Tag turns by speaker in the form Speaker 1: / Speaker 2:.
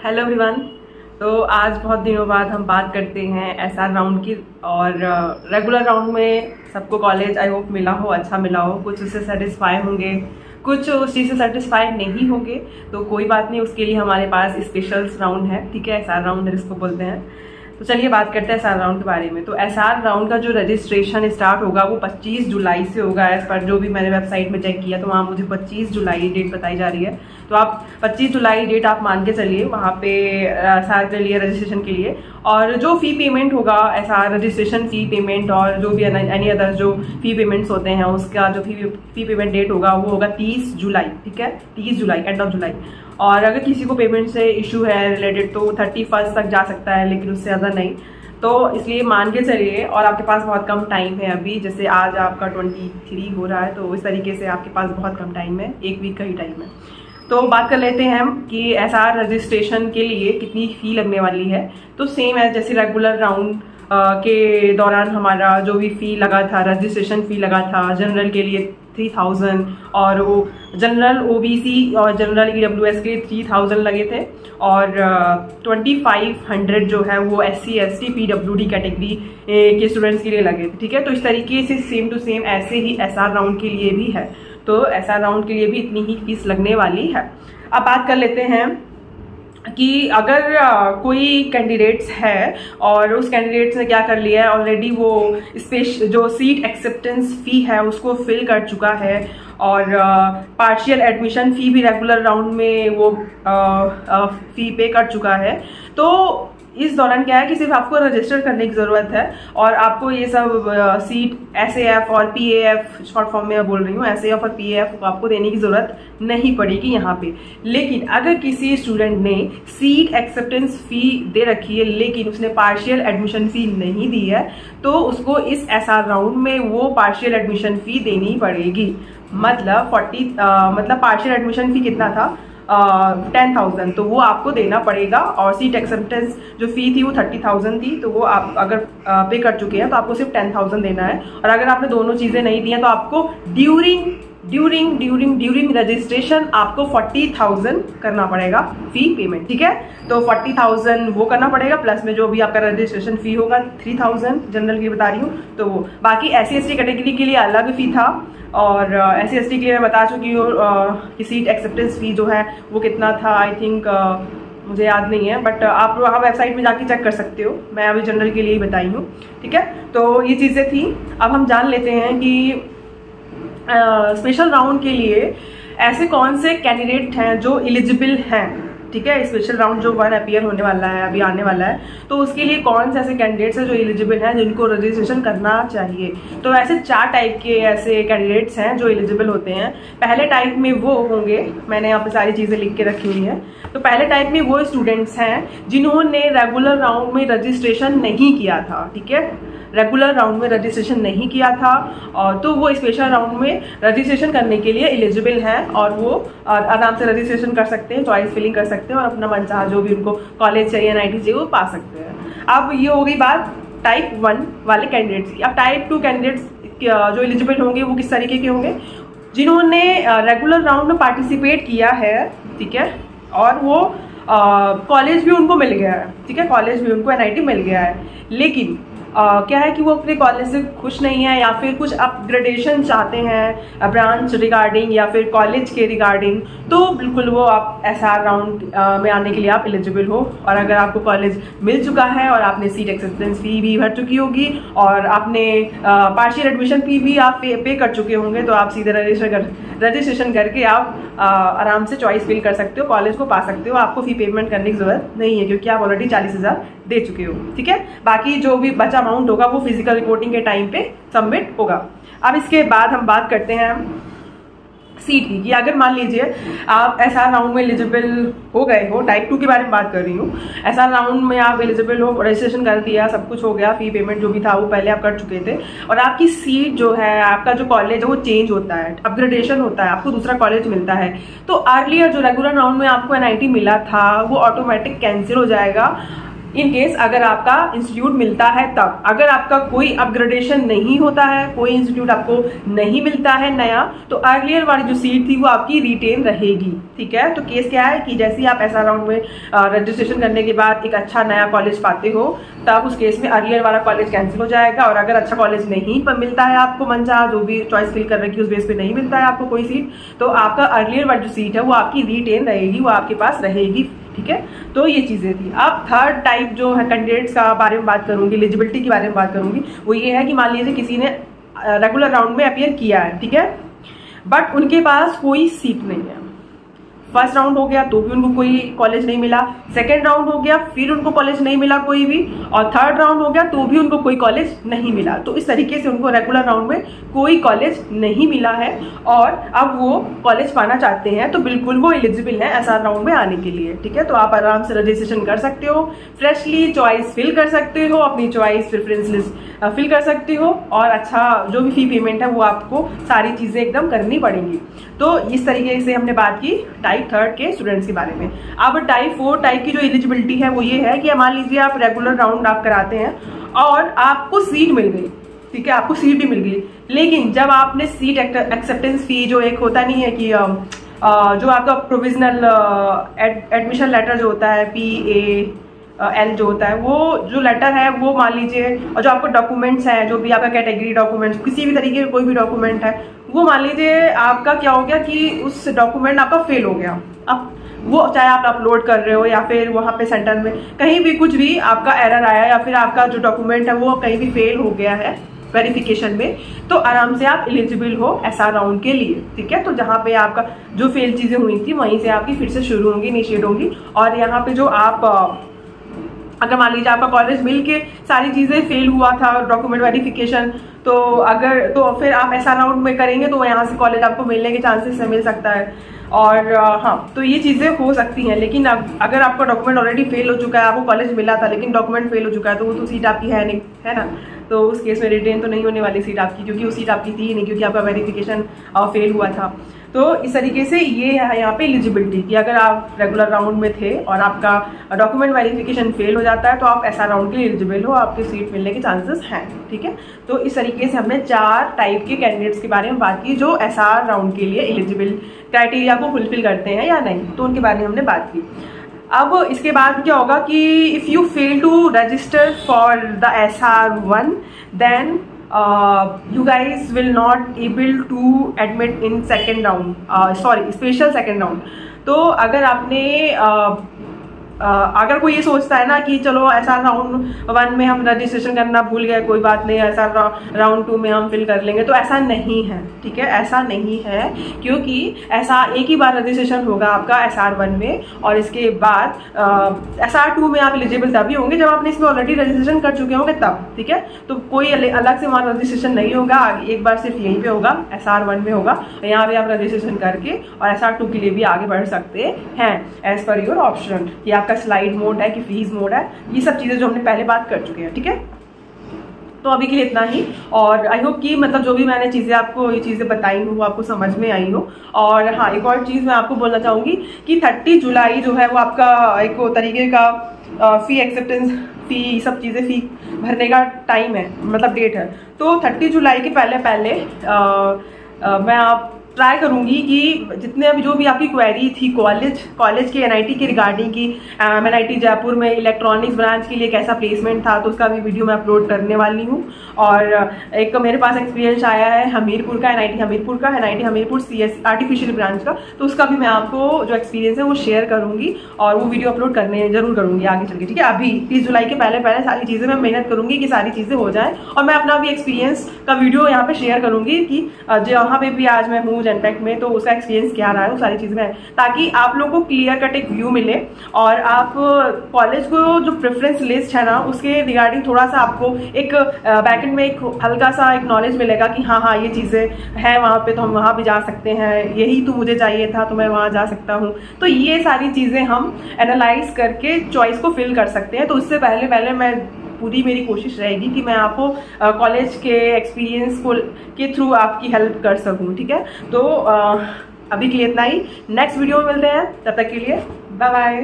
Speaker 1: Hello everyone. तो आज बहुत दिनों बाद हम बात करते हैं एसआर राउंड की। और रेगुलर राउंड में सबको कॉलेज आई होप मिला हो, अच्छा मिला हो। कुछ उससे सेटिस्फाई होंगे, कुछ उस चीज़ से सेटिस्फाई नहीं होंगे, तो कोई बात नहीं, उसके लिए हमारे पास स्पेशल राउंड है, ठीक है, एसआर राउंड जिसको बोलते हैं। तो चलिए बात करते हैं एसआर राउंड के बारे में। तो एसआर राउंड का जो रजिस्ट्रेशन स्टार्ट होगा वो 25 जुलाई से होगा। एज पर जो भी मैंने वेबसाइट में चेक किया तो वहाँ मुझे 25 जुलाई डेट बताई जा रही है। तो आप 25 जुलाई डेट आप मान के चलिए वहाँ पे एसआर के लिए रजिस्ट्रेशन के लिए। और जो फ़ी पेमेंट होगा, एसआर रजिस्ट्रेशन फ़ी पेमेंट और जो भी एनी अदर जो फ़ी पेमेंट्स होते हैं उसका जो फ़ी पेमेंट डेट होगा वो होगा 30 जुलाई, ठीक है, 30 जुलाई, एंड ऑफ जुलाई। और अगर किसी को पेमेंट से इशू है रिलेटेड तो 31 तक जा सकता है, लेकिन उससे ज़्यादा नहीं। तो इसलिए मान के चलिए, और आपके पास बहुत कम टाइम है अभी, जैसे आज आपका 23 हो रहा है, तो इस तरीके से आपके पास बहुत कम टाइम है, एक वीक का ही टाइम है। तो बात कर लेते हैं हम कि एसआर रजिस्ट्रेशन के लिए कितनी फ़ी लगने वाली है। तो सेम है जैसे रेगुलर राउंड के दौरान हमारा जो भी फ़ी लगा था, रजिस्ट्रेशन फ़ी लगा था। जनरल के लिए 3000 और वो जनरल ओबीसी और जनरल ईडब्ल्यूएस के लिए 3000 लगे थे। और 2500 जो है वो SC ST PWD कैटेगरी के स्टूडेंट्स के लिए लगे थे, ठीक है। तो इस तरीके से सेम टू सेम ऐसे ही एसआर राउंड के लिए भी है। तो एसआर राउंड के लिए भी इतनी ही फीस लगने वाली है। अब बात कर लेते हैं कि अगर कोई कैंडिडेट्स है और उस कैंडिडेट्स ने क्या कर लिया है, ऑलरेडी वो जो सीट एक्सेप्टेंस फ़ी है उसको फिल कर चुका है और पार्शियल एडमिशन फ़ी भी रेगुलर राउंड में वो फ़ी पे कर चुका है, तो इस दौरान क्या है कि सिर्फ आपको रजिस्टर करने की ज़रूरत है और आपको ये सब सीट SAF और PAF, शॉर्ट फॉर्म में मैं बोल रही हूँ, SAF और PAF आपको देने की ज़रूरत नहीं पड़ेगी यहाँ पे। लेकिन अगर किसी स्टूडेंट ने सीट एक्सेप्टेंस फ़ी दे रखी है लेकिन उसने पार्शियल एडमिशन फ़ी नहीं दी है, तो उसको इस एसआर राउंड में वो पार्शियल एडमिशन फ़ी देनी पड़ेगी। मतलब पार्शियल एडमिशन फ़ी कितना था, 10,000, तो वो आपको देना पड़ेगा। और सीट एक्सेप्टेंस जो फ़ी थी वो 30,000 थी, तो वो आप अगर पे कर चुके हैं तो आपको सिर्फ 10,000 देना है। और अगर आपने दोनों चीज़ें नहीं दी हैं तो आपको ड्यूरिंग रजिस्ट्रेशन आपको 40,000 करना पड़ेगा फ़ी पेमेंट, ठीक है। तो 40,000 वो करना पड़ेगा, प्लस में जो भी आपका रजिस्ट्रेशन फ़ी होगा 3,000 जनरल की बता रही हूँ। तो वो बाकी SC ST कैटेगरी के लिए अलग फ़ी था और SC ST के लिए मैं बता चुकी हूँ कि सीट एक्सेप्टेंस फ़ी जो है वो कितना था, आई थिंक मुझे याद नहीं है, बट आप वहाँ वेबसाइट में जाके चेक कर सकते हो। मैं अभी जनरल के लिए ही बताई हूँ, ठीक है। तो ये चीज़ें थी। अब हम जान लेते हैं कि स्पेशल राउंड के लिए ऐसे कौन से कैंडिडेट हैं जो एलिजिबल हैं, ठीक है। स्पेशल राउंड जो 1 अपीयर होने वाला है, अभी आने वाला है, तो उसके लिए कौन से ऐसे कैंडिडेट्स हैं जो एलिजिबल हैं, जिनको रजिस्ट्रेशन करना चाहिए। तो ऐसे 4 टाइप के ऐसे कैंडिडेट्स हैं जो एलिजिबल होते हैं। पहले टाइप में वो होंगे, मैंने यहाँ पे सारी चीज़ें लिख के रखी हुई हैं। तो पहले टाइप में वो स्टूडेंट्स हैं जिन्होंने रेगुलर राउंड में रजिस्ट्रेशन नहीं किया था, ठीक है, रेगुलर राउंड में रजिस्ट्रेशन नहीं किया था, और तो वो स्पेशल राउंड में रजिस्ट्रेशन करने के लिए एलिजिबल हैं और वो आराम से रजिस्ट्रेशन कर सकते हैं, चॉइस फिलिंग कर सकते हैं और अपना मनचाहा जो भी उनको कॉलेज चाहिए, NIT चाहिए, वो पा सकते हैं। अब ये हो गई बात टाइप 1 वाले कैंडिडेट्स की। अब टाइप 2 कैंडिडेट्स जो एलिजिबल होंगे वो किस तरीके के होंगे, जिन्होंने रेगुलर राउंड में पार्टिसिपेट किया है, ठीक है, और वो कॉलेज भी उनको मिल गया है, ठीक है, कॉलेज भी उनको NIT मिल गया है, लेकिन क्या है कि वो अपने कॉलेज से खुश नहीं है या फिर कुछ अपग्रेडेशन चाहते हैं ब्रांच रिगार्डिंग या फिर कॉलेज के रिगार्डिंग, तो बिल्कुल वो आप एसआर राउंड में आने के लिए आप एलिजिबल हो। और अगर आपको कॉलेज मिल चुका है और आपने सीट एक्सेप्टेंस फ़ी भी भर चुकी होगी और आपने पार्शियल एडमिशन फ़ी भी आप पे कर चुके होंगे, तो आप सीधे रजिस्ट्रेशन करके आप आराम से चॉइस फिल कर सकते हो, कॉलेज को पा सकते हो। आपको फ़ी पेमेंट करने की ज़रूरत नहीं है क्योंकि आप ऑलरेडी 40,000 दे चुके हो, ठीक है। बाकी जो भी बचा अमाउंट होगा वो फिजिकल रिपोर्टिंग के टाइम पे सबमिट होगा। अब इसके बाद हम बात करते हैं सीट की, कि अगर मान लीजिए आप एसआर राउंड में एलिजिबल हो गए हो, टाइप 2 के बारे में बात कर रही हूँ, एसआर राउंड में आप एलिजिबल हो, रजिस्ट्रेशन कर दिया, सब कुछ हो गया, फ़ी पेमेंट जो भी था वो पहले आप कर चुके थे, और आपकी सीट जो है, आपका जो कॉलेज है वो चेंज होता है, अपग्रेडेशन होता है, आपको दूसरा कॉलेज मिलता है, तो अर्लियर जो रेगुलर राउंड में आपको NIT मिला था वो ऑटोमेटिक कैंसिल हो जाएगा। इन केस अगर आपका इंस्टीट्यूट मिलता है तब। अगर आपका कोई अपग्रेडेशन नहीं होता है, कोई इंस्टीट्यूट आपको नहीं मिलता है नया, तो अर्लियर वाली जो सीट थी वो आपकी रिटेन रहेगी। ठीक है, तो केस क्या है कि जैसे ही आप ऐसा राउंड में रजिस्ट्रेशन करने के बाद एक अच्छा नया कॉलेज पाते हो, तब उस केस में अर्लियर वाला कॉलेज कैंसिल हो जाएगा। और अगर अच्छा कॉलेज नहीं मिलता है आपको, मनचाहा जो भी चॉइस फिल कर रखी है उस बेस पे नहीं मिलता है आपको कोई सीट, तो आपका अर्लियर वाली जो सीट है वो आपकी रिटेन रहेगी, वो आपके पास रहेगी। ठीक है, तो ये चीजें थी। अब थर्ड टाइप जो है कैंडिडेट्स का बारे में बात करूंगी, एलिजिबिलिटी के बारे में बात करूंगी, वो ये है कि मान लीजिए किसी ने रेगुलर राउंड में अपीयर किया है, ठीक है, बट उनके पास कोई सीट नहीं है। फर्स्ट राउंड हो गया तो भी उनको कोई कॉलेज नहीं मिला, सेकेंड राउंड हो गया फिर उनको कॉलेज नहीं मिला कोई भी, और थर्ड राउंड हो गया तो भी उनको कोई कॉलेज नहीं मिला। तो इस तरीके से उनको रेगुलर राउंड में कोई कॉलेज नहीं मिला है और अब वो कॉलेज पाना चाहते हैं, तो बिल्कुल वो एलिजिबल है एसआर राउंड में आने के लिए। ठीक है, तो आप आराम से रजिस्ट्रेशन कर सकते हो, फ्रेशली चॉइस फिल कर सकते हो, अपनी चॉइस प्रेफरेंस लिस्ट फिल कर सकते हो, और अच्छा जो भी फी पेमेंट है वो आपको सारी चीजें एकदम करनी पड़ेंगी। तो इस तरीके से हमने बात की टाइप थर्ड के स्टूडेंट्स के बारे में। अब टाइप फोर टाइप की जो एलिजिबिलिटी है वो ये है कि मान लीजिए आप रेगुलर राउंड आप कराते हैं और आपको सीट मिल गई, ठीक है, आपको सीट भी मिल गई, लेकिन जब आपने सीट एक्सेप्टेंस फी जो एक होता नहीं है कि जो आपका प्रोविजनल एडमिशन लेटर जो होता है PAL जो होता है, वो जो लेटर है वो मान लीजिए, और जो आपको डॉक्यूमेंट्स हैं, जो भी आपका कैटेगरी डॉक्यूमेंट्स, किसी भी तरीके का कोई भी डॉक्यूमेंट है, वो मान लीजिए आपका क्या हो गया कि उस डॉक्यूमेंट आपका फेल हो गया। अब वो चाहे आप अपलोड कर रहे हो या फिर वहाँ पे सेंटर में कहीं भी कुछ भी आपका एरर आया, या फिर आपका जो डॉक्यूमेंट है वो कहीं भी फेल हो गया है वेरिफिकेशन में, तो आराम से आप एलिजिबल हो एसआर राउंड के लिए। ठीक है, तो जहाँ पे आपका जो फेल चीजें हुई थी वहीं से आपकी फिर से शुरू होंगी, इनिशिएट होंगी। और यहाँ पे जो आप अगर मान लीजिए आपका कॉलेज मिल के सारी चीजें फेल हुआ था, डॉक्यूमेंट वेरिफिकेशन, तो फिर आप एसआर राउंड में करेंगे तो यहाँ से कॉलेज आपको मिलने के चांसेस मिल सकता है। और हाँ, तो ये चीजें हो सकती हैं। लेकिन अगर आपका डॉक्यूमेंट ऑलरेडी फेल हो चुका है, आपको कॉलेज मिला था लेकिन डॉक्यूमेंट फेल हो चुका है, तो वो तो सीट आपकी है नहीं, है ना, तो उस केस में रिटेन तो नहीं होने वाली सीट आपकी, क्योंकि वो सीट आपकी थी नहीं, क्योंकि आपका वेरिफिकेशन फेल हुआ था। तो इस तरीके से ये है यहाँ पे एलिजिबिलिटी कि अगर आप रेगुलर राउंड में थे और आपका डॉक्यूमेंट वेरिफिकेशन फेल हो जाता है तो आप एसआर राउंड के लिए एलिजिबल हो, आपकी सीट मिलने के चांसेस हैं। ठीक है, तो इस तरीके से हमने 4 टाइप के कैंडिडेट्स के बारे में बात की जो एसआर राउंड के लिए एलिजिबल क्राइटेरिया को फुलफिल करते हैं या नहीं, तो उनके बारे में हमने बात की। अब इसके बाद क्या होगा कि if you fail to register for the SR1 then you guys will not able to admit in second round, special second round। तो अगर आपने अगर कोई ये सोचता है ना कि चलो एसआर राउंड 1 में हम रजिस्ट्रेशन करना भूल गए, कोई बात नहीं, एसआर राउंड 2 में हम फिल कर लेंगे, तो ऐसा नहीं है। ठीक है, ऐसा नहीं है, क्योंकि ऐसा एक ही बार रजिस्ट्रेशन होगा आपका SR1 में, और इसके बाद SR2 में आप एलिजिबल तभी होंगे जब आपने इसमें ऑलरेडी रजिस्ट्रेशन कर चुके होंगे तब। ठीक है, तो कोई अलग से वहाँ रजिस्ट्रेशन नहीं होगा, एक बार सिर्फ यहीं पे होगा, SR1 में होगा, यहाँ पे आप रजिस्ट्रेशन करके और SR2 के लिए भी आगे बढ़ सकते हैं एज पर योर ऑप्शन, कि आपका स्लाइड मोड है कि फ्रीज मोड है, ये सब चीजें जो हमने पहले बात कर चुके हैं। ठीक है, तो अभी के लिए इतना ही, और आई होप कि मतलब जो भी मैंने चीजें आपको ये चीजें बताई हूँ वो आपको समझ में आई हो। और हाँ, एक और चीज मैं आपको बोलना चाहूंगी कि 30 जुलाई जो है वो आपका एक तरीके का फी एक्सेप्टेंस फी सब चीजें फी भरने का टाइम है, मतलब डेट है। तो 30 जुलाई के पहले मैं आप ट्राई करूंगी कि जितने अभी जो भी आपकी क्वेरी थी कॉलेज के NIT के रिगार्डिंग की, NIT जयपुर में इलेक्ट्रॉनिक्स ब्रांच के लिए कैसा प्लेसमेंट था, तो उसका भी वीडियो मैं अपलोड करने वाली हूँ। और एक मेरे पास एक्सपीरियंस आया है हमीरपुर का, NIT Hamirpur CS artificial branch का, तो उसका भी मैं आपको जो एक्सपीरियंस है वो शेयर करूंगी और वो वीडियो अपलोड करने जरूर करूंगी आगे चल के। ठीक है, अभी 30 जुलाई के पहले सारी चीजें मैं मेहनत करूंगी कि सारी चीजें हो जाए, और मैं अपना भी एक्सपीरियंस का वीडियो यहाँ पे शेयर करूंगी कि जहाँ पे भी आज मैं हूँ जनटेक में, तो उसका एक्सपीरियंस क्या रहा है, वो सारी चीजें में, ताकि आप लोगों को क्लियर कट एक व्यू मिले और आप कॉलेज को जो प्रेफरेंस लिस्ट है ना उसके रिगार्डिंग थोड़ा सा आपको एक बैकएंड में एक हल्का सा एक नॉलेज मिलेगा कि हाँ ये चीजें हैं वहाँ पे, तो हम वहाँ भी जा सकते हैं, यही तो मुझे चाहिए था तो मैं वहाँ जा सकता हूँ। तो ये सारी चीजें हम एनालाइज करके चॉइस को फिल कर सकते हैं। तो उससे पहले मैं पूरी मेरी कोशिश रहेगी कि मैं आपको कॉलेज के एक्सपीरियंस के थ्रू आपकी हेल्प कर सकूं। ठीक है, तो अभी के लिए इतना ही, नेक्स्ट वीडियो में मिलते हैं, तब तक के लिए बाय बाय।